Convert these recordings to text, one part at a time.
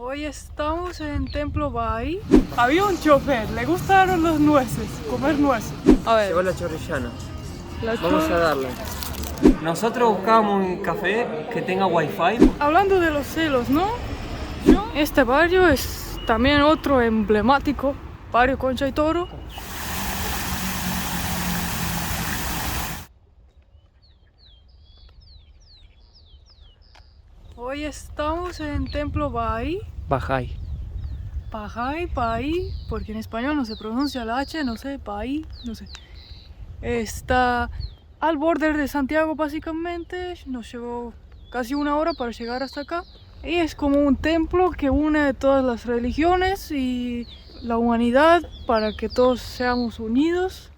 Hoy estamos en Templo Bahí. Había un chofer, le gustaron los nueces, comer nueces. A ver, Llegó la chorrillana. la Vamos a darle. Nosotros buscábamos un café que tenga wifi. Hablando de los celos, ¿no? Este barrio es también otro emblemático, barrio Concha y Toro. Hoy estamos en Templo Bahí. Bajay. Bahí, porque en español no se pronuncia la H, no sé, Bahí, no sé. Está al borde de Santiago básicamente, nos llevó casi una hora para llegar hasta acá. Y es como un templo que une todas las religiones y la humanidad para que todos seamos unidos.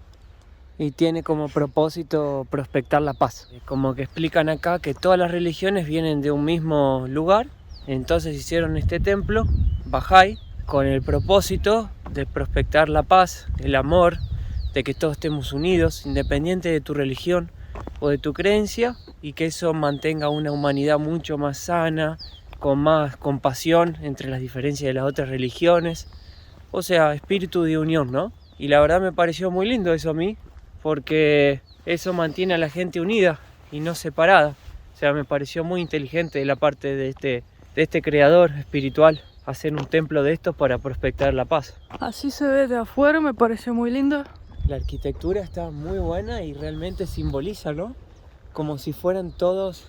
Y tiene como propósito prospectar la paz. Como que explican acá que todas las religiones vienen de un mismo lugar. Entonces hicieron este templo, Bajay, con el propósito de prospectar la paz, el amor, de que todos estemos unidos, independiente de tu religión o de tu creencia, y que eso mantenga una humanidad mucho más sana, con más compasión entre las diferencias de las otras religiones. O sea, espíritu de unión, ¿no? Y la verdad me pareció muy lindo eso a mí, porque eso mantiene a la gente unida y no separada. O sea, me pareció muy inteligente de la parte de este creador espiritual hacer un templo de estos para prospectar la paz. Así se ve de afuera, me pareció muy linda. La arquitectura está muy buena y realmente simboliza, ¿no? Como si fueran todos,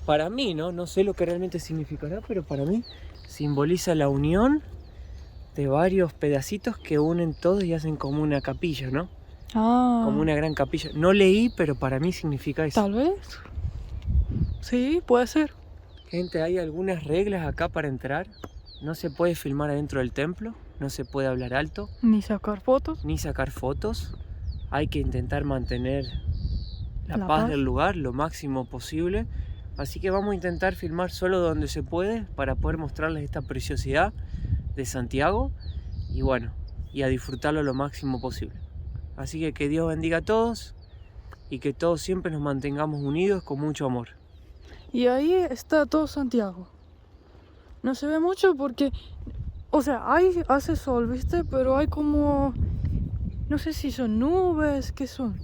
para mí, ¿no? No sé lo que realmente significará, pero para mí simboliza la unión de varios pedacitos que unen todos y hacen como una capilla, ¿no? Como una gran capilla. No leí, pero para mí significa eso. Tal vez. Sí, puede ser. Gente, hay algunas reglas acá para entrar. No se puede filmar adentro del templo, no se puede hablar alto, Ni sacar fotos. ni sacar fotos. Hay que intentar mantener la paz del lugar lo máximo posible. Así que vamos a intentar filmar solo donde se puede para poder mostrarles esta preciosidad de Santiago y bueno, y a disfrutarlo lo máximo posible. Así que Dios bendiga a todos y que todos siempre nos mantengamos unidos con mucho amor. Y ahí está todo Santiago. No se ve mucho porque, o sea, hace sol, ¿viste? Pero hay como, no sé si son nubes, ¿qué son?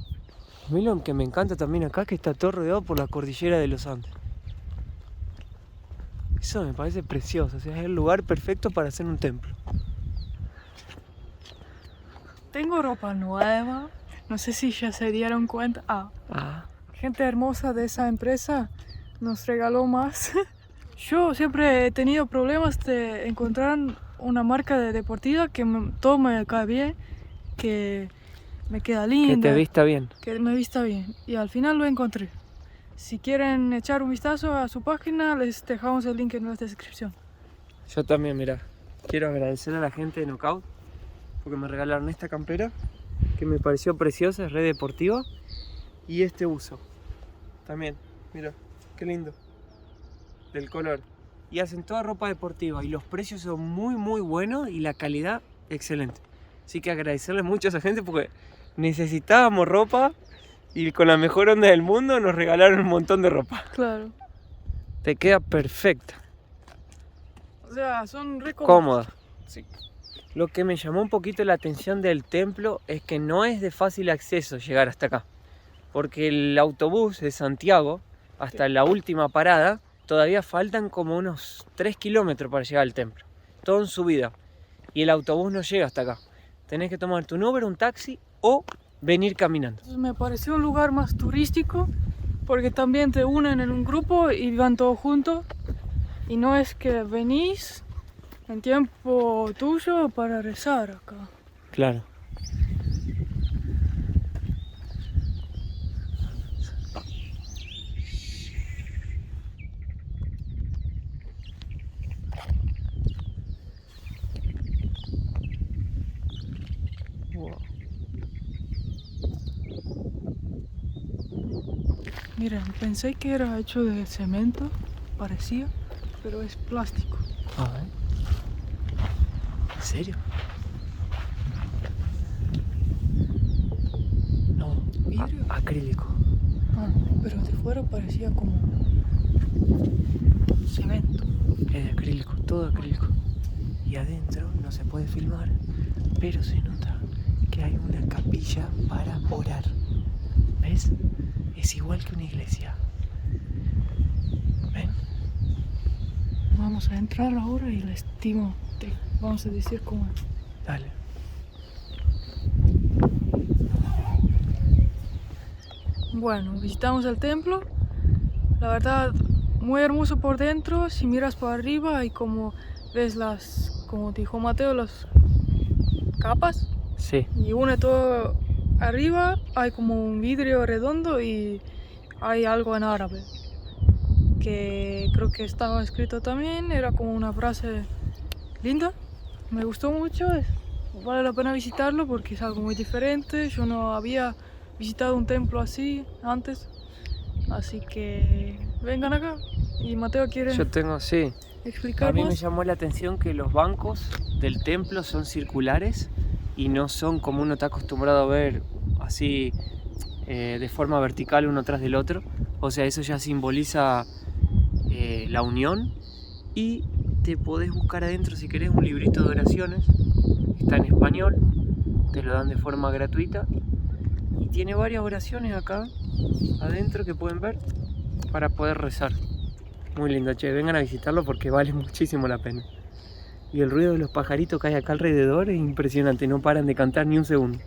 A mí lo que me encanta también acá es que está todo rodeado por la cordillera de los Andes. Eso me parece precioso, o sea, es el lugar perfecto para hacer un templo. Tengo ropa nueva, no sé si ya se dieron cuenta. Gente hermosa de esa empresa nos regaló más. Yo siempre he tenido problemas de encontrar una marca de deportiva que todo me cae bien, que me queda linda. Que te vista bien. Que me vista bien. Y al final lo encontré. Si quieren echar un vistazo a su página, les dejamos el link en la descripción. Yo también, mira, quiero agradecer a la gente de Knockout porque me regalaron esta campera que me pareció preciosa, es re deportiva, y este uso también, mira, qué lindo, del color. Y hacen toda ropa deportiva y los precios son muy buenos y la calidad excelente. Así que agradecerles mucho a esa gente porque necesitábamos ropa y con la mejor onda del mundo nos regalaron un montón de ropa. Claro. Te queda perfecta. O sea, son re Cómoda. Sí. Lo que me llamó un poquito la atención del templo es que no es de fácil acceso llegar hasta acá. Porque el autobús de Santiago hasta la última parada todavía faltan como unos 3 kilómetros para llegar al templo. Todo en subida. Y el autobús no llega hasta acá. Tenés que tomarte un Uber, un taxi o venir caminando. Entonces me pareció un lugar más turístico porque también te unen en un grupo y van todos juntos. Y no es que venís en tiempo tuyo para rezar acá. Claro. Wow. Miren, pensé que era hecho de cemento, parecía, pero es plástico. A ver. ¿En serio? No, Vidrio. acrílico. Pero de fuera parecía como cemento. Es de acrílico, todo acrílico. Y adentro no se puede filmar, pero se nota que hay una capilla para orar. ¿Ves? Es igual que una iglesia. ¿Ven? Vamos a entrar ahora y les digo, vamos a decir cómo es. Dale. Bueno, visitamos el templo. La verdad, muy hermoso por dentro. Si miras por arriba y como ves como dijo Mateo, las capas. Sí. Y une todo arriba, hay como un vidrio redondo y hay algo en árabe. Que creo que estaba escrito también, era como una frase linda. Me gustó mucho, vale la pena visitarlo porque es algo muy diferente. Yo no había visitado un templo así antes, así que vengan acá. Y Mateo quiere Yo tengo, sí. explicar A mí me más. llamó la atención que los bancos del templo son circulares y no son como uno está acostumbrado a ver así de forma vertical uno tras del otro. O sea, eso ya simboliza la unión. Y te podés buscar adentro si querés un librito de oraciones. Está en español, te lo dan de forma gratuita. Y tiene varias oraciones acá adentro que pueden ver para poder rezar. Muy lindo, che, vengan a visitarlo porque vale muchísimo la pena. Y el ruido de los pajaritos que hay acá alrededor es impresionante, no paran de cantar ni un segundo.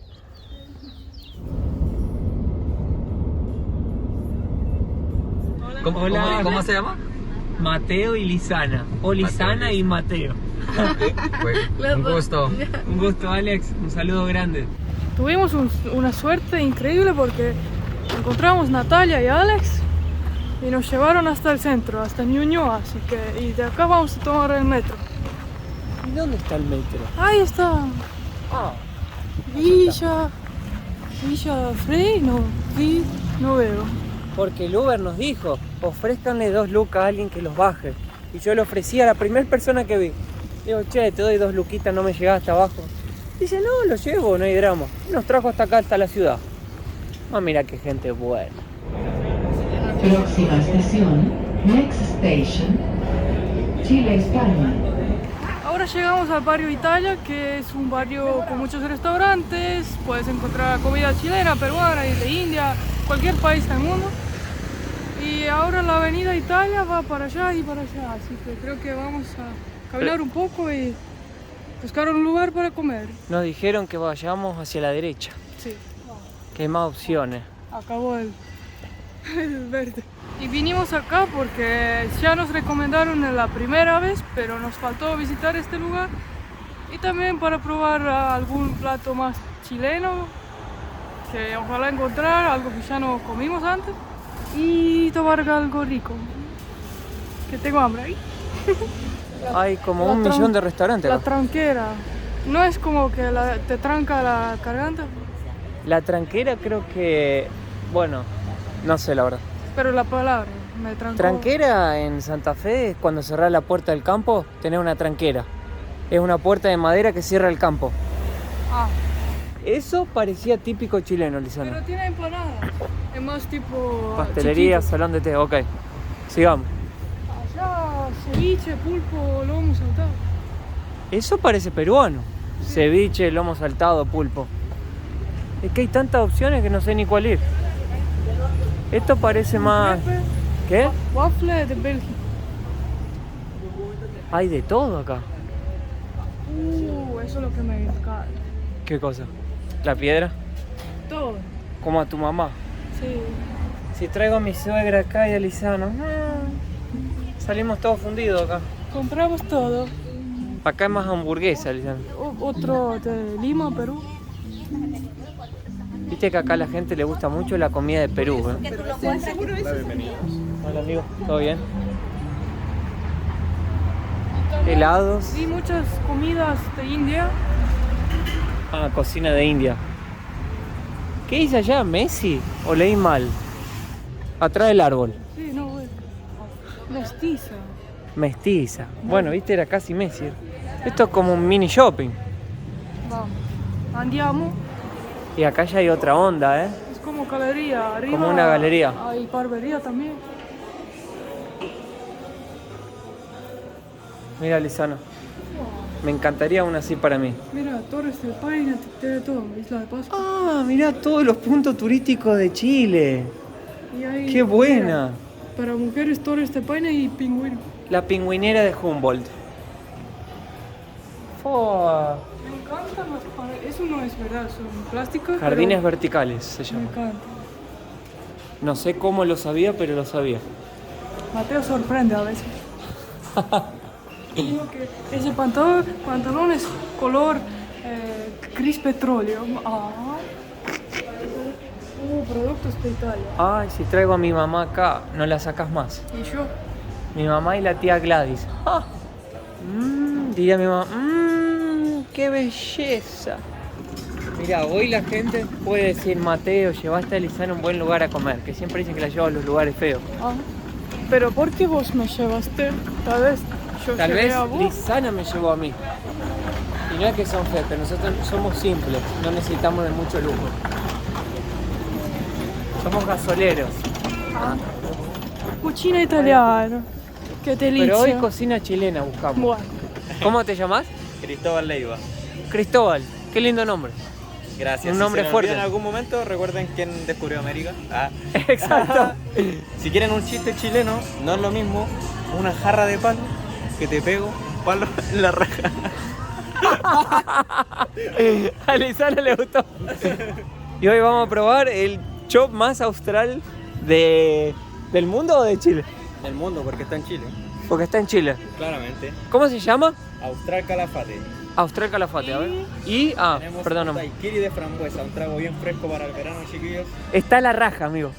Hola. ¿Cómo se llama? Mateo y Lisana, o Lisana y Mateo. Un gusto. Un gusto, Alex, un saludo grande. Tuvimos una suerte increíble porque encontramos Natalia y Alex y nos llevaron hasta el centro, hasta Ñuñoa, así que y de acá vamos a tomar el metro. ¿Y dónde está el metro? Ahí está, Ah, Villa Frey, no veo. porque el Uber nos dijo, ofrézcanle 2 lucas a alguien que los baje. Y yo le ofrecí a la primera persona que vi. Digo, che, te doy 2 luquitas, no me llegás hasta abajo. Dice, no, lo llevo, no hay drama. Y nos trajo hasta acá, hasta la ciudad. Ah, mira qué gente buena. Próxima estación, next station, Chile, España. Ahora llegamos al barrio Italia, que es un barrio con muchos restaurantes, puedes encontrar comida chilena, peruana y de India, cualquier país del mundo. Y ahora la avenida Italia va para allá y para allá, así que creo que vamos a caminar un poco y buscar un lugar para comer. Nos dijeron que vayamos hacia la derecha, Sí, que hay más opciones. acabó el verde. Y vinimos acá porque ya nos recomendaron la primera vez, pero nos faltó visitar este lugar. Y también para probar algún plato más chileno, que ojalá encontrar algo que ya no comimos antes. Y tomar algo rico. Que tengo hambre ahí. Hay como La 1 millón de restaurantes La acá. tranquera. No es como que te tranca la garganta, La tranquera creo que, bueno, no sé la verdad. pero la palabra me trancó. Tranquera en Santa Fe es cuando cerrás la puerta del campo, tenés una tranquera. Es una puerta de madera que cierra el campo. Ah, Eso parecía típico chileno, Lisana. pero tiene empanada. Es más tipo Pastelería, chiquito. salón de té, ok. Sigamos. Allá ceviche, pulpo, lomo saltado. Eso parece peruano. Ceviche, lomo saltado, pulpo. Es que hay tantas opciones que no sé ni cuál ir. Esto parece más... Crepe, ¿Qué? waffle de Bélgica. Hay de todo acá. Eso es lo que me encanta. ¿Qué cosa? ¿La piedra? Todo. Como a tu mamá. Sí. Si traigo a mi suegra acá y a Lisano, salimos todos fundidos acá. Compramos todo. Acá es más hamburguesa, Lisano. Otro de Lima, Perú. Viste que acá a la gente le gusta mucho la comida de Perú, ¿eh? Hola, amigo. ¿Todo bien? Helados. Y muchas comidas de India. Ah, cocina de India. ¿Qué dice allá? ¿Messi? ¿O leí mal? Atrás del árbol. Sí, no, bueno. Mestiza. Mestiza. Bueno, viste, era casi Messi. Esto es como un mini shopping. Vamos. Andiamo. Y acá ya hay otra onda, ¿eh? Es como galería. Arriba Como una galería. hay barbería también. Mira, Lisana. Me encantaría una así para mí. Mira, Torres del Paine, tiene todo, Isla de Pascua. Ah, mira todos los puntos turísticos de Chile. Y ahí, ¡Qué buena! mira, para mujeres, Torres del Paine y Pingüino. La pingüinera de Humboldt. Fua. Me encantan las paredes. Eso no es verdad, son plásticos. Jardines pero verticales se me llama. encanta. No sé cómo lo sabía, pero lo sabía. Mateo sorprende a veces. Digo que ese pantalón es color gris petróleo. Productos de Italia. Ay, si traigo a mi mamá acá, no la sacas más. Y yo, Mi mamá y la tía Gladys. Diría mi mamá, qué belleza. Mira, hoy la gente puede decir, Mateo, llevaste a Lisana a un buen lugar a comer, que siempre dicen que la llevo a los lugares feos. pero ¿por qué vos me llevaste? Tal vez yo Tal llevé vez a vos. Lisana me llevó a mí. Y no es que son feos, pero nosotros somos simples, no necesitamos de mucho lujo. Somos gasoleros. Cucina italiana. Qué delicia. Pero hoy cocina chilena buscamos. Bueno, ¿Cómo te llamas? Cristóbal Leiva. Cristóbal. Qué lindo nombre. Gracias. Un nombre si se me fuerte. olvida en algún momento, recuerden quién descubrió América. Exacto. Si quieren un chiste chileno, no es lo mismo una jarra de palo que te pego un palo en la raja. A Lisana le gustó. Y hoy vamos a probar el chop más austral del mundo o de Chile. Del mundo, porque está en Chile. Porque está en Chile. Claramente. ¿Cómo se llama? Austral Calafate. Austral Calafate, a ver. Tenemos Perdóname. daiquiri de frambuesa, un trago bien fresco para el verano, chiquillos. Está la raja, amigo.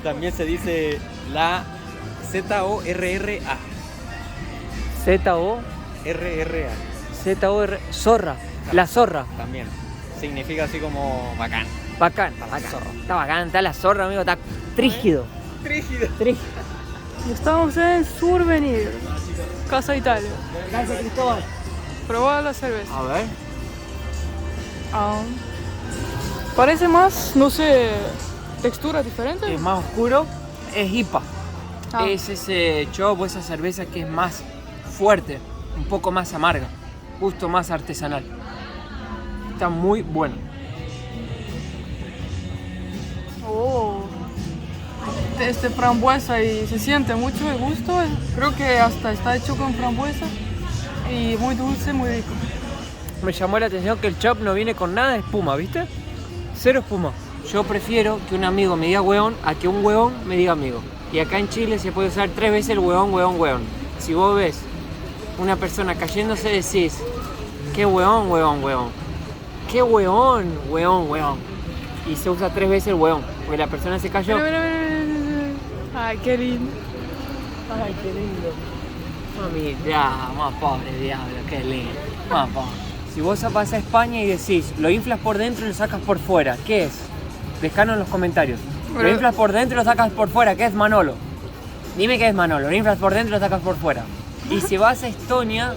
También se dice la ZORRA. Z-O, RRA. Z-O-R, zorra. La zorra. También. Significa así como bacán. Bacán. la Bacán. zorra. Está bacán, está la zorra, amigo. Está trígido. Trígido. Trígido. estamos en Survenir, Casa Italia. Gracias, Cristóbal. Probá la cerveza. A ver. Parece más, no sé, textura diferente. Es más oscuro. Es IPA. Ah. Es ese chop o esa cerveza que es más fuerte, un poco más amarga, justo más artesanal. Está muy bueno. Oh, este frambuesa y se siente mucho el gusto. Creo que hasta está hecho con frambuesa y muy dulce, muy rico. Me llamó la atención que el chop no viene con nada de espuma, ¿viste? Cero espuma. Yo prefiero que un amigo me diga hueón a que un hueón me diga amigo. Y acá en Chile se puede usar 3 veces el hueón, hueón, hueón. Si vos ves una persona cayéndose, decís, qué hueón, hueón, hueón. Qué hueón, hueón, hueón. Y se usa 3 veces el hueón, porque la persona se cayó. Mira. Ay, qué lindo. Ay, qué lindo. Mira, más pobre diablo, qué lindo. Más pobre. Si vos vas a España y decís, lo inflas por dentro y lo sacas por fuera, ¿qué es? Dejalo en los comentarios. Lo inflas por dentro y lo sacas por fuera, ¿qué es Manolo? Dime qué es Manolo, lo inflas por dentro y lo sacas por fuera. Y si vas a Estonia,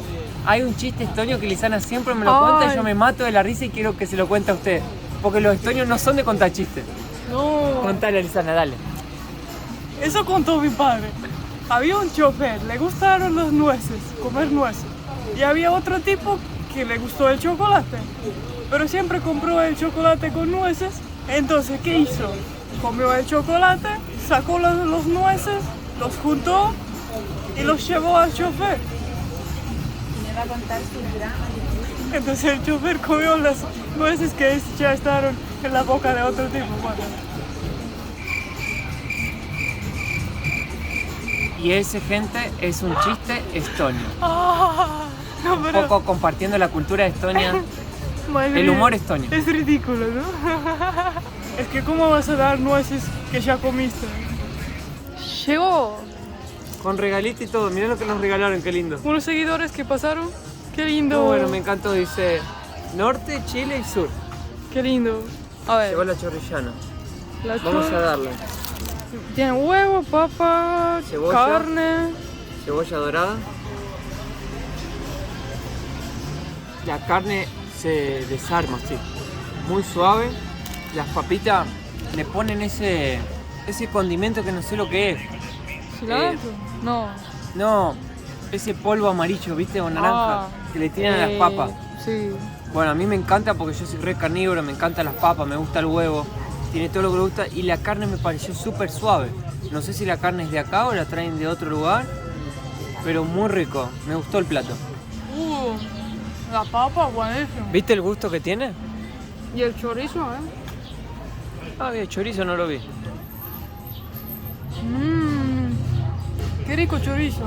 hay un chiste estonio que Lisana siempre me lo cuenta y yo me mato de la risa y quiero que se lo cuente a usted. Porque los estonios no son de contar chistes. No, Contale, Lisana, dale. eso contó mi padre. Había un chofer, le gustaron los nueces, comer nueces. Y había otro tipo que le gustó el chocolate. Pero siempre compró el chocolate con nueces. Entonces, ¿qué hizo? Comió el chocolate, sacó los nueces, los juntó y los llevó al chofer. Me va a contar su drama. Entonces el chofer comió las nueces que ya estaban en la boca de otro tipo. Bueno. Y ese, gente, es un chiste estonio. No, Un pero poco compartiendo la cultura de Estonia. madre el mía, humor estonio. Es ridículo, ¿no? Es que ¿cómo vas a dar nueces que ya comiste? Llegó Con regalito y todo. Mirá lo que nos regalaron, qué lindo. unos seguidores que pasaron. Qué lindo. Muy bueno, me encantó. Dice norte, Chile y sur. Qué lindo. A ver, Llegó la chorrillana. la Vamos chor- a darle Tiene huevo, papa, Cebolla. carne. cebolla dorada. La carne se desarma, sí. Muy suave. Las papitas le ponen ese condimento que no sé lo que es. ¿Cilantro? No. No, ese polvo amarillo, ¿viste? O naranja, Ah, que le tiran a las papas. Sí. Bueno, a mí me encanta porque yo soy re carnívoro, me encantan las papas, me gusta el huevo, tiene todo lo que me gusta y la carne me pareció súper suave. No sé si la carne es de acá o la traen de otro lugar, pero muy rico, me gustó el plato. La papa, buenísimo. ¿Viste el gusto que tiene? Y el chorizo, Ah, bien, chorizo no lo vi. Qué rico chorizo.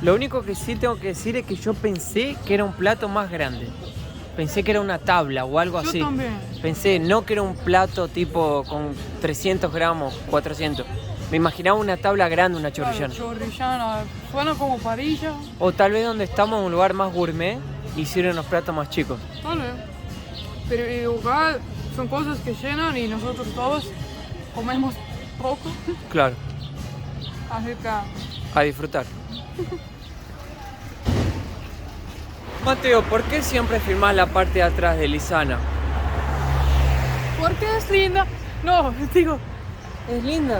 Lo único que sí tengo que decir es que yo pensé que era un plato más grande. Pensé que era una tabla o algo Yo así. también. Pensé, no que era un plato tipo con 300 gramos, 400. Me imaginaba una tabla grande, una chorrillana. Claro, chorrillana. Suena como parilla. O tal vez donde estamos, en un lugar más gourmet, hicieron los platos más chicos. Vale. Pero igual son cosas que llenan y nosotros todos comemos poco. Claro, Así que a disfrutar. Mateo, ¿por qué siempre filmás la parte de atrás de Lisana? porque es linda. No, digo, Es linda.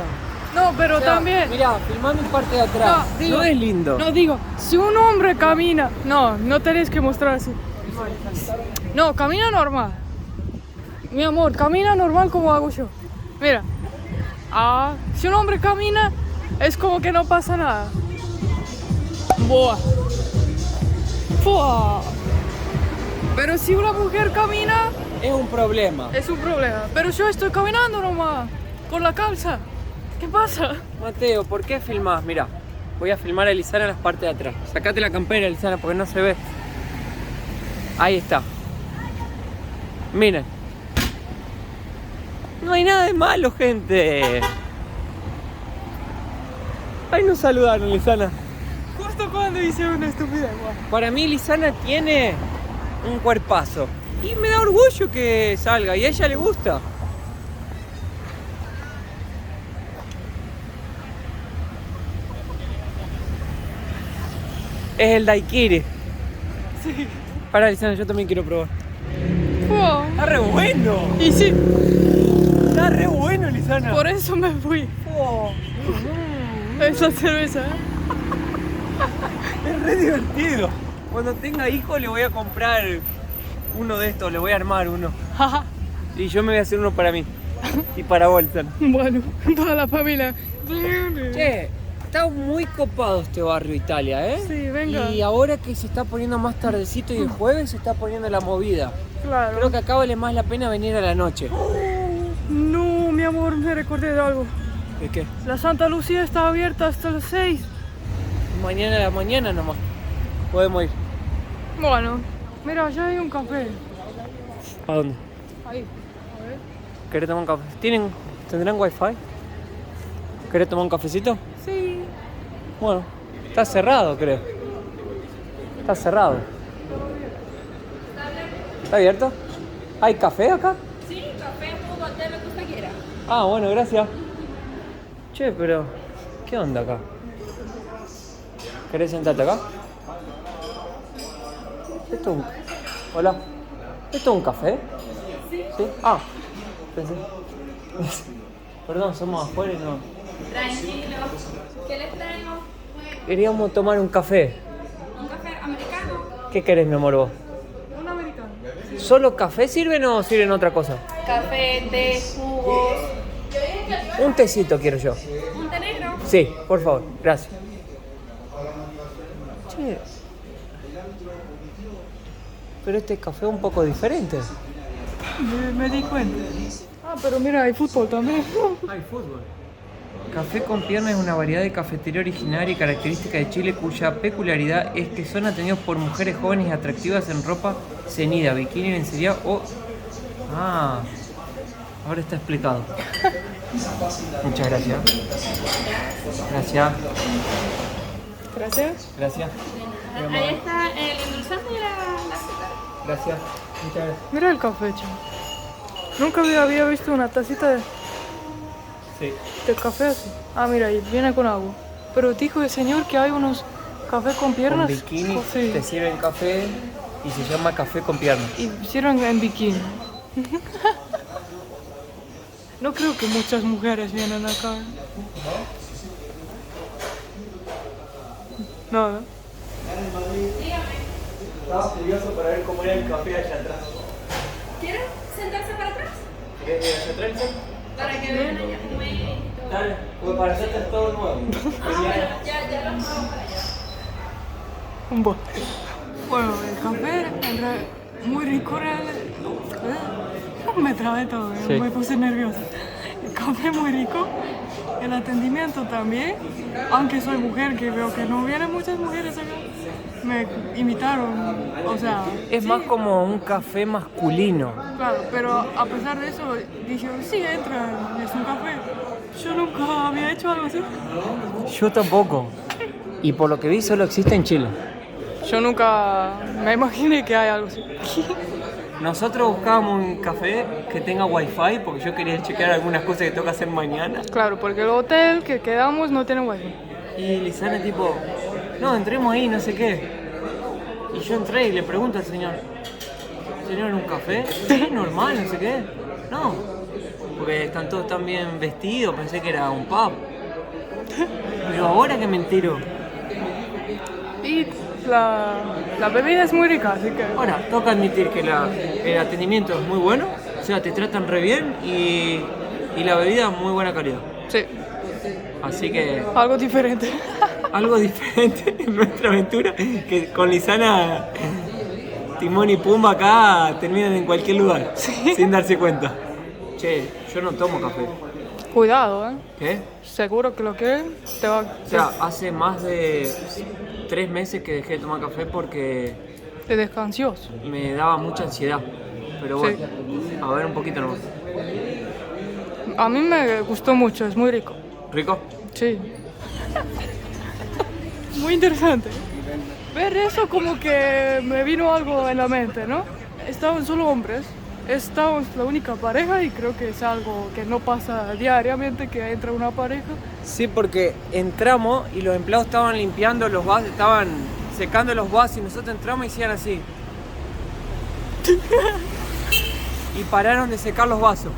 no, pero también. Mirá, filmá mi parte de atrás. No, digo- no es lindo. No, digo, si un hombre camina. No, no tenés que mostrar así. No, camina normal. Mi amor, camina normal como hago yo. Mira. Si un hombre camina, es como que no pasa nada. Boa. Fua. Pero si una mujer camina, Es un problema. es un problema. Pero yo estoy caminando nomás, con la calza. ¿Qué pasa? Mateo, ¿por qué filmás? Mirá, voy a filmar a Lisana en las partes de atrás. Sacate la campera, Lisana, porque no se ve. Ahí está. Miren. No hay nada de malo, gente. Ay, nos saludaron, Lisana. Justo cuando hice una estupidez. Para mí, Lisana tiene un cuerpazo. Y me da orgullo que salga, y a ella le gusta. Es el daiquiri. Sí. Para, Lisana, yo también quiero probar. Fua. Está re bueno. Y sí, Está re bueno, Lisana. por eso me fui. Esa cerveza, Es re divertido. Cuando tenga hijo le voy a comprar uno de estos, le voy a armar uno. Jaja. Y yo me voy a hacer uno para mí. Y para vos, Lisana. Bueno, para la familia. Che, está muy copado este barrio Italia, ¿eh? Sí, venga. Y ahora que se está poniendo más tardecito y el jueves se está poniendo la movida. Claro. Creo que acá vale más la pena venir a la noche. No, mi amor, me recordé de algo. ¿De qué? La Santa Lucía está abierta hasta las 6. Mañana a la mañana nomás. Podemos ir. Bueno, mira, ya hay un café. ¿A dónde? Ahí. ¿Querés tomar un café? ¿Tendrán wifi? ¿Querés tomar un cafecito? Sí. Bueno, está cerrado, creo. Está cerrado. ¿Está abierto? ¿Hay café acá? Sí, café, jugo, té, lo que usted quiera. Ah, bueno, gracias. Che, pero ¿qué onda acá? ¿Querés sentarte acá? ¿Esto es un... Hola. ¿Esto es un café? Sí. ¿Sí? Ah, pensé. Perdón, somos afuera y no... Tranquilo. ¿Qué les traigo? Queríamos tomar un café. ¿Un café americano? ¿Qué querés, mi amor, vos? Un americano. ¿Solo café sirven o sirven otra cosa? Café, té, jugos. Un tecito quiero yo. ¿Un té negro? Sí, por favor, gracias. Che. Pero este café es un poco diferente. Me di cuenta. Pero mira, hay fútbol también. Hay fútbol. Café con pierna es una variedad de cafetería originaria y característica de Chile cuya peculiaridad es que son atendidos por mujeres jóvenes y atractivas en ropa ceñida, bikini, lencería o... Ah, ahora está explicado. Muchas gracias. Gracias. Gracias. Gracias. Ahí está el endulzante y la azúcar. Gracias. Muchas gracias. Mira el café, chamo. Nunca había visto una tacita Sí. de café así. Mira, y viene con agua. Pero dijo el señor que hay unos cafés con piernas. Con bikini Sí. te sirven café y se llama café con piernas. Y hicieron en bikini. No creo que muchas mujeres vienen acá. No, ¿no? Estaba curioso para ver cómo era el café allá atrás. ¿Quieren sentarse para atrás? ¿Querés ir hacia atrás? Para que vean allá cómo es y todo. Dale, pues para allá está todo nuevo. Ya los muevo para allá. Bueno, el café era muy rico, me trabé todo, Sí. me puse nerviosa. El café muy rico, el atendimiento también, aunque soy mujer, que veo que no vienen muchas mujeres acá. Me invitaron, o sea... Es sí, más como un café masculino. Claro, pero a pesar de eso, dijeron, sí, entra, es un café. Yo nunca había hecho algo así. Yo tampoco. Y por lo que vi solo existe en Chile. Yo nunca me imaginé que hay algo así. Nosotros buscábamos un café que tenga wifi porque yo quería chequear algunas cosas que tengo que hacer mañana. Claro, porque el hotel que quedamos no tiene wifi. Y Lisana tipo, no, entremos ahí, no sé qué. Y yo entré y le pregunto al señor, ¿señor, un café? Sí, normal, no sé qué. No, porque están todos tan bien vestidos, pensé que era un pub. Pero ahora que me entero. Y la bebida es muy rica, así que... Ahora, toca admitir que el atendimiento es muy bueno, o sea, te tratan re bien y la bebida es muy buena calidad. Sí, Así que algo diferente. algo diferente en nuestra aventura, que con Lisana, Timón y Pumba acá terminan en cualquier lugar, sin darse cuenta. Che, yo no tomo café. Cuidado, ¿eh? ¿Qué? Seguro que lo que te va... O sea, hace más de 3 meses que dejé de tomar café porque Te descansios. me daba mucha ansiedad. Pero bueno, a ver un poquito nomás. A mí me gustó mucho, es muy rico. ¿Rico? Sí. Muy interesante. Ver eso como que me vino algo en la mente, ¿no? Estaban solo hombres, estábamos la única pareja y creo que es algo que no pasa diariamente, que entra una pareja. Sí, porque entramos y los empleados estaban limpiando los vasos, estaban secando los vasos y nosotros entramos y hacían así. Y pararon de secar los vasos.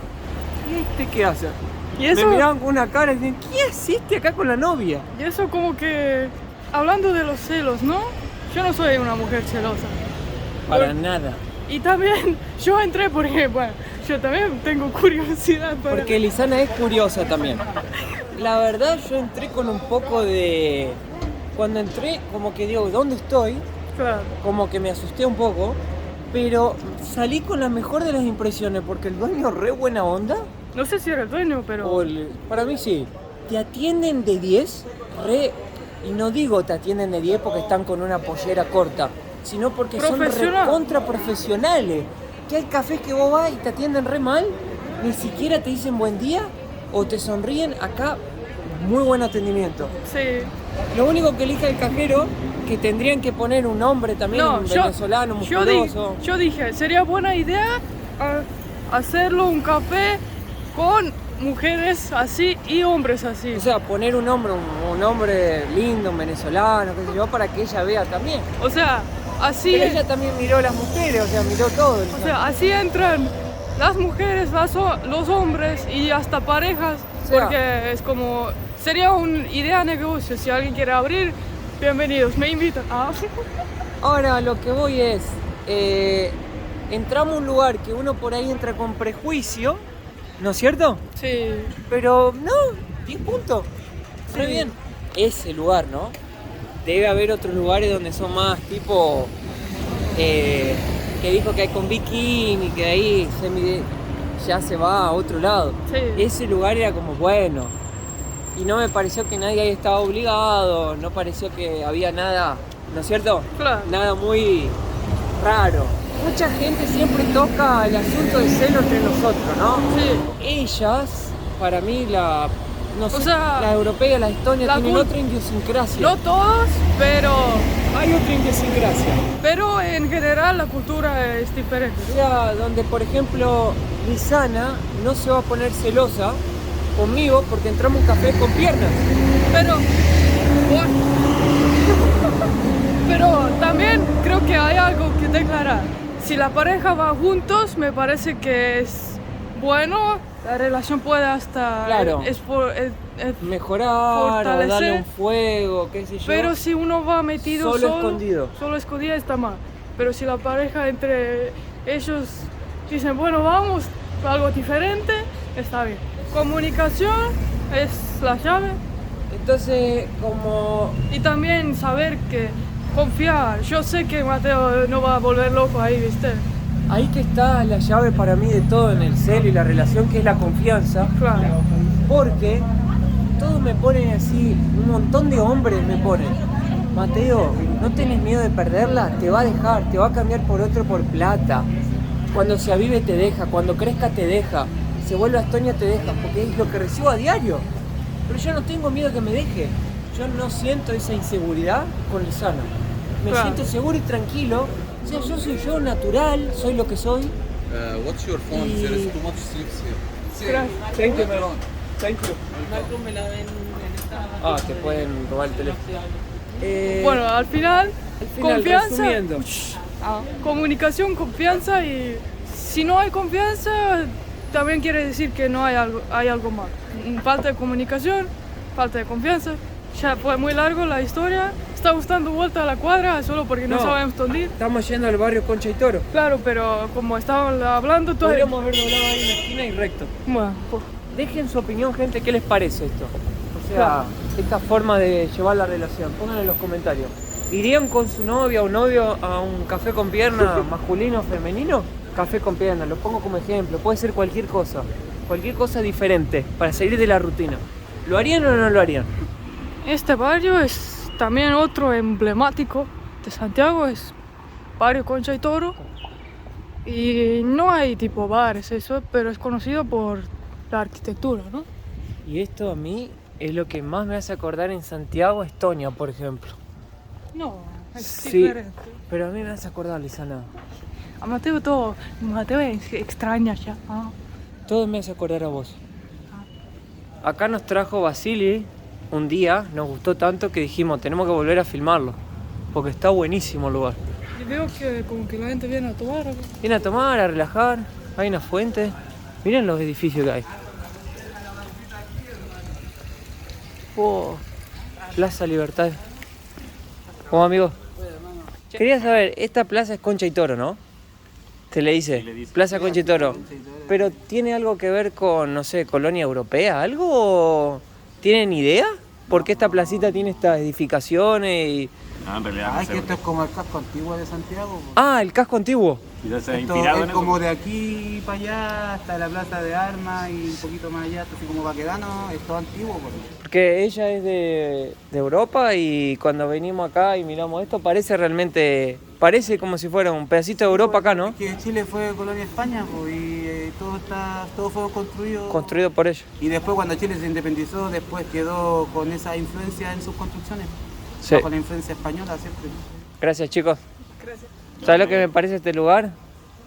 ¿Y este qué hace? Y eso, Me miraban con una cara y decían, ¿qué hiciste acá con la novia? y eso como que, hablando de los celos, ¿no? Yo no soy una mujer celosa. Para nada. Y también yo entré porque, bueno, yo también tengo curiosidad para... Porque Lisana es curiosa también. La verdad yo entré con un poco de... Cuando entré como que digo, ¿dónde estoy? Claro. Como que me asusté un poco. Pero salí con la mejor de las impresiones porque el dueño re buena onda. No sé si era el dueño, pero... Para mí sí. Te atienden de 10, y no digo te atienden de 10 porque están con una pollera corta, sino porque son Profesional. recontra profesionales. Que hay cafés que vos vas y te atienden re mal, ni siquiera te dicen buen día o te sonríen. Acá, muy buen atendimiento. Sí. Lo único que elige el cajero, que tendrían que poner un nombre también, un venezolano, musculoso. yo dije, sería buena idea hacerlo un café con mujeres así y hombres así. O sea, poner un hombre lindo, un venezolano, qué sé yo, para que ella vea también. O sea, así, Pero ella también miró a las mujeres, o sea, miró todo. o sea, así entran las mujeres, los hombres y hasta parejas, O sea, porque es como, sería una idea de negocio. Si alguien quiere abrir, bienvenidos, me invitan. ahora lo que voy es, entramos a un lugar que uno por ahí entra con prejuicio, ¿no es cierto? Sí. Pero no, 10 puntos. Muy Sí. bien. Ese lugar, ¿no? Debe haber otros lugares donde son más tipo, que dijo que hay con bikini, que de ahí ya se va a otro lado. Sí. Ese lugar era como bueno. Y no me pareció que nadie ahí estaba obligado, no pareció que había nada, ¿no es cierto? Claro. Nada muy raro. Mucha gente siempre toca el asunto de celo entre nosotros, ¿no? Sí. Ellas, para mí, no sé, O sea, la europea, la estonia, la tienen cul- otra idiosincrasia. No todos, pero Hay otra idiosincrasia. en general la cultura es diferente. O sea, donde, por ejemplo, Lisana no se va a poner celosa conmigo porque entramos a un café con piernas. Pero, bueno, pero también creo que hay algo que declarar. Si la pareja va juntos, me parece que es bueno la relación puede hasta Claro. Mejorar o fortalecer, darle un fuego, qué sé yo. pero si uno va metido Solo escondido. solo escondido está mal. Pero si la pareja entre ellos dicen, bueno, vamos a algo diferente, está bien. Comunicación es la llave Entonces, como y también saber que confiar. Yo sé que Mateo no va a volver loco ahí, ¿viste? ahí que está la llave para mí de todo en el celo y la relación, que es la confianza. Claro. Porque todos me ponen así, un montón de hombres me ponen: Mateo, ¿no tenés miedo de perderla? Te va a dejar, te va a cambiar por otro por plata. Cuando se avive te deja, cuando crezca te deja, se vuelve a Estonia te deja, porque es lo que recibo a diario. Pero yo no tengo miedo que me deje. Yo no siento esa inseguridad con Lisana. Me Claro. siento seguro y tranquilo. O sea, yo soy yo, natural, soy lo que soy. What's your phone? Y- There is too much sleeps here. Gracias. Thank you, Melon. Thank you. Ah, te pueden robar el teléfono. Bueno, al final, confianza, resumiendo. comunicación, confianza, y si no hay confianza, también quiere decir que no hay algo mal. Falta de comunicación, falta de confianza. Ya fue muy largo la historia. Estamos dando vuelta a la cuadra solo porque no sabemos dónde ir. Estamos yendo al barrio Concha y Toro. Claro, pero como estaban hablando, todo. Podríamos haber doblado ahí en la esquina y recto. Bueno, pues, Dejen su opinión, gente, ¿qué les parece esto? O sea, Claro. esta forma de llevar la relación. Pónganlo en los comentarios. ¿Irían con su novia o novio a un café con pierna masculino o femenino? Café con pierna, lo pongo como ejemplo. Puede ser cualquier cosa diferente para salir de la rutina. ¿Lo harían o no lo harían? este barrio es también otro emblemático de Santiago, es barrio Concha y Toro. Y no hay tipo bares, eso, pero es conocido por la arquitectura, ¿no? Y esto a mí es lo que más me hace acordar en Santiago, Estonia, por ejemplo. No, es Sí, diferente. pero a mí me hace acordar, Lisana. A Mateo es extraña ya. Ah. Todo me hace acordar a vos. Acá nos trajo Vasily un día, nos gustó tanto que dijimos, tenemos que volver a filmarlo, porque está buenísimo el lugar. Y veo que como que la gente viene a tomar algo. Viene a tomar, a relajar, hay una fuente. Miren los edificios que hay. Oh, Plaza Libertad. ¿Cómo, amigo? Quería saber, esta plaza es Concha y Toro, ¿no? Se le dice, Plaza Concha y Toro. Pero ¿tiene algo que ver con, no sé, colonia europea? ¿Algo? ¿Tienen idea? ¿Por qué esta placita tiene estas edificaciones? Y... No, en realidad no Es sé. que esto es como el casco antiguo de Santiago. po. Ah, el casco antiguo. Quizás se ha Esto inspirado es en como eso. de aquí para allá hasta la plaza de armas y un poquito más allá, así como Baquedano, es todo antiguo. Po. Porque ella es de Europa y cuando venimos acá y miramos esto parece como si fuera un pedacito de Europa acá, ¿no? Es que Chile fue colonia de España po, y todo fue construido. Construido por ellos. Y después cuando Chile se independizó, después quedó con esa influencia en sus construcciones. Sí. Bajo la influencia española siempre. Gracias, chicos. ¿Sabes lo que me parece este lugar?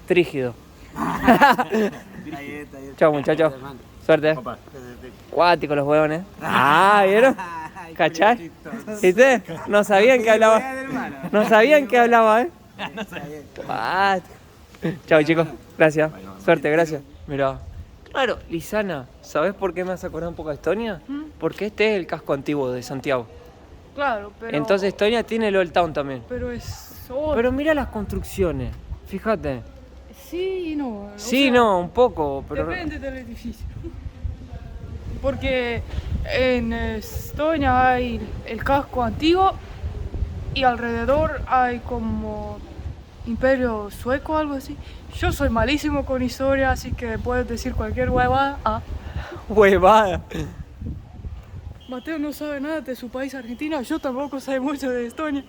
Trígido. Ahí está. Chao, muchachos. Suerte. Opa. Cuáticos los huevones. Ah, ¿vieron? ¿Cachai? ¿Viste? No sabían que hablaba. No sabían que hablaba, ¿eh? Cuático. Chao, chicos. Gracias. Suerte, gracias. Mirá. Claro, Lisana, ¿sabes por qué me has acordado un poco de Estonia? Porque este es el casco antiguo de Santiago. Claro, pero... Entonces Estonia tiene el Old Town también. Pero es otro. Pero mira las construcciones, fíjate. Sí y no. Sí, no, un poco, pero... Depende del edificio. Porque en Estonia hay el casco antiguo y alrededor hay como imperio sueco o algo así. Yo soy malísimo con historia, así que puedes decir cualquier huevada. Ah, Huevada. Mateo no sabe nada de su país, Argentina. Yo tampoco sé mucho de Estonia.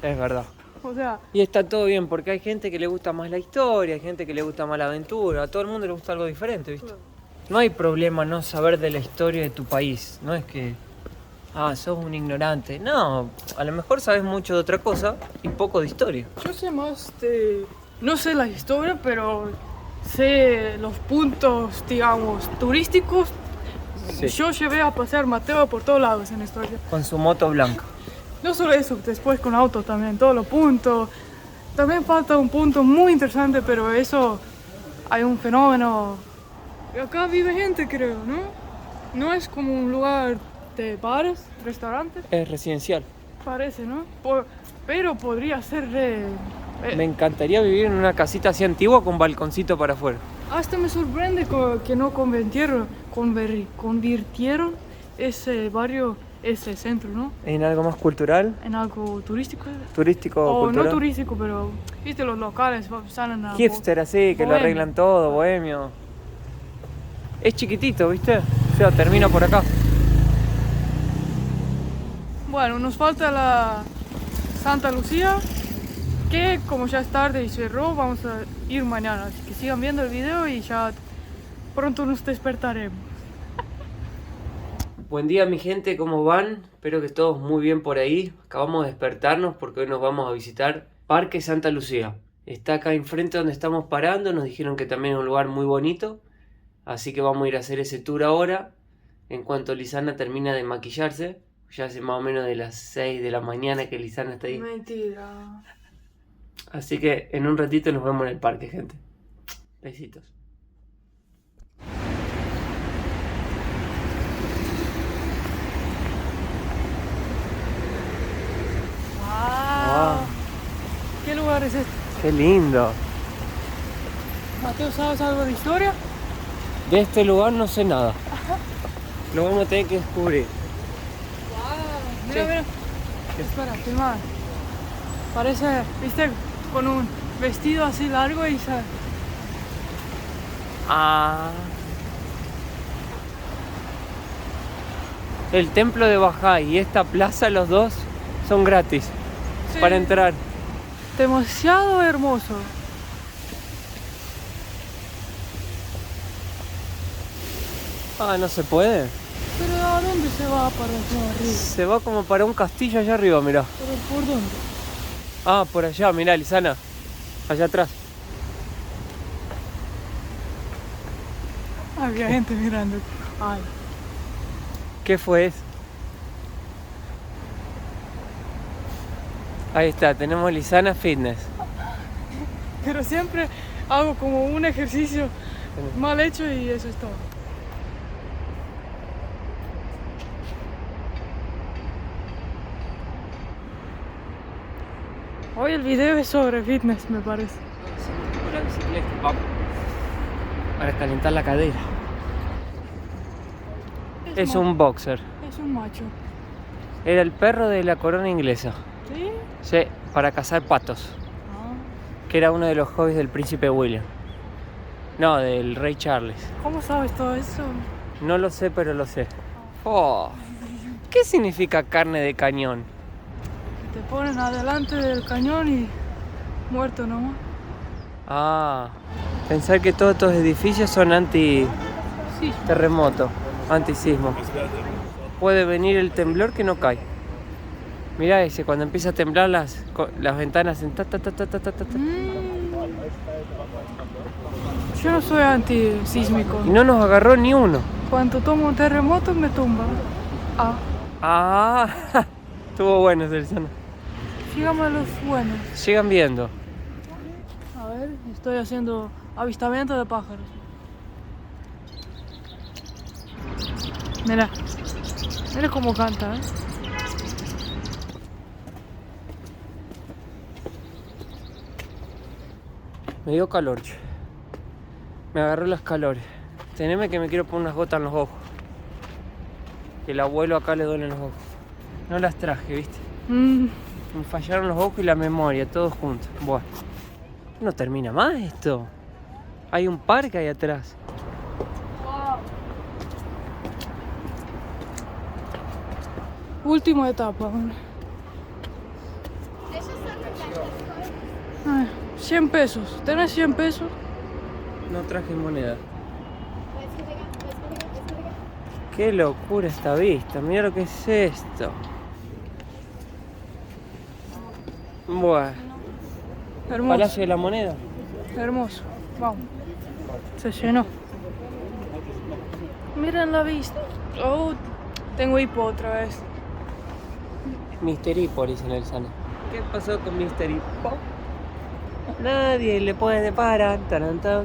Es verdad. O sea, Y está todo bien, porque hay gente que le gusta más la historia, hay gente que le gusta más la aventura, a todo el mundo le gusta algo diferente, ¿viste? No hay problema no saber de la historia de tu país, no es que, sos un ignorante. No, a lo mejor sabes mucho de otra cosa y poco de historia. yo sé más de... No sé la historia, pero sé los puntos, digamos, turísticos. Sí. Yo llevé a pasear Mateo por todos lados en historia. Con su moto blanca. No solo eso, después con auto también, todos los puntos. También falta un punto muy interesante, pero eso hay un fenómeno Y acá vive gente, creo, ¿no? No es como un lugar de bares, restaurantes. Es residencial. Parece, ¿no? Pero podría ser Me encantaría vivir en una casita así antigua con balconcito para afuera. Hasta me sorprende que no convirtieron ese barrio, ese centro, ¿no? ¿En algo más cultural? En algo turístico. ¿Turístico o O cultural? no turístico, pero, viste, los locales salen a... Hipster así, que lo bohemio. arreglan todo, bohemio. Es chiquitito, ¿viste? O sea, termina por acá. Bueno, nos falta la Santa Lucía, que como ya es tarde y cerró, vamos a ir mañana. Así que sigan viendo el video y ya pronto nos despertaremos. Buen día mi gente, ¿cómo van? Espero que todos muy bien por ahí. Acabamos de despertarnos porque hoy nos vamos a visitar Parque Santa Lucía. Está acá enfrente donde estamos parando, nos dijeron que también es un lugar muy bonito. Así que vamos a ir a hacer ese tour ahora. En cuanto Lisana termina de maquillarse, ya hace más o menos de las 6 de la mañana que Lisana está ahí. Mentira. Así que en un ratito nos vemos en el parque, gente. Besitos. Wow. ¿Qué lugar es este? ¡Qué lindo! Mateo, ¿sabes algo de historia? De este lugar no sé nada. Lo vamos a tener que descubrir. Wow. Mira, Sí. mira. Espera, filmar. Parece, viste, con un vestido así largo y se... Ah. El templo de Bahá'í y esta plaza, los dos son gratis Sí. para entrar. Demasiado hermoso. Ah, no se puede. Pero ¿a dónde se va para allá arriba? Se va como para un castillo allá arriba, mirá. ¿Pero por dónde? Ah, por allá, mirá, Lisana. Allá atrás. Había gente mirando. Ay. ¿Qué fue eso? Ahí está, tenemos Lisana Fitness. Pero siempre hago como un ejercicio mal hecho y eso es todo. Hoy el video es sobre fitness, me parece. La bicicleta, vamos. Para calentar la cadera. Es un boxer. Es un macho. Era el perro de la corona inglesa. ¿Sí? Sí, para cazar patos. Ah. Que era uno de los hobbies del príncipe William. No, del rey Charles. ¿Cómo sabes todo eso? No lo sé, pero lo sé. Oh, ¿qué significa carne de cañón? Te ponen adelante del cañón y muerto nomás. Ah, pensar que todos estos edificios son anti-terremoto, Sí. anti-sismo. Puede venir el temblor que no cae. Mirá ese, cuando empieza a temblar las ventanas en ta ta ta ta ta ta ta. Yo no soy antisísmico. Y no nos agarró ni uno. Cuando tomo un terremoto me tumba. Ah, Ah, estuvo bueno ese Lisana. sigamos a los buenos. Sigan viendo. A ver, estoy haciendo avistamiento de pájaros. Mira, mira cómo canta, ¿eh? Me dio calor, che. Me agarró los calores. Teneme que me quiero poner unas gotas en los ojos. Que el abuelo acá le duelen los ojos. No las traje, ¿viste? Me fallaron los ojos y la memoria, todos juntos. Bueno, no termina más esto. Hay un parque ahí atrás. Última etapa. Ay, 100 pesos. ¿Tenés 100 pesos? No traje moneda. Qué locura esta vista. Mira lo que es esto. Bueno, Hermoso. Palacio de la Moneda. Hermoso. Vamos. Se llenó. Miren la vista. Oh, tengo hipo otra vez. Mr. Hippo, dice Nelson. ¿Qué pasó con Mr. Hippo? Nadie le puede parar. Taran, tan.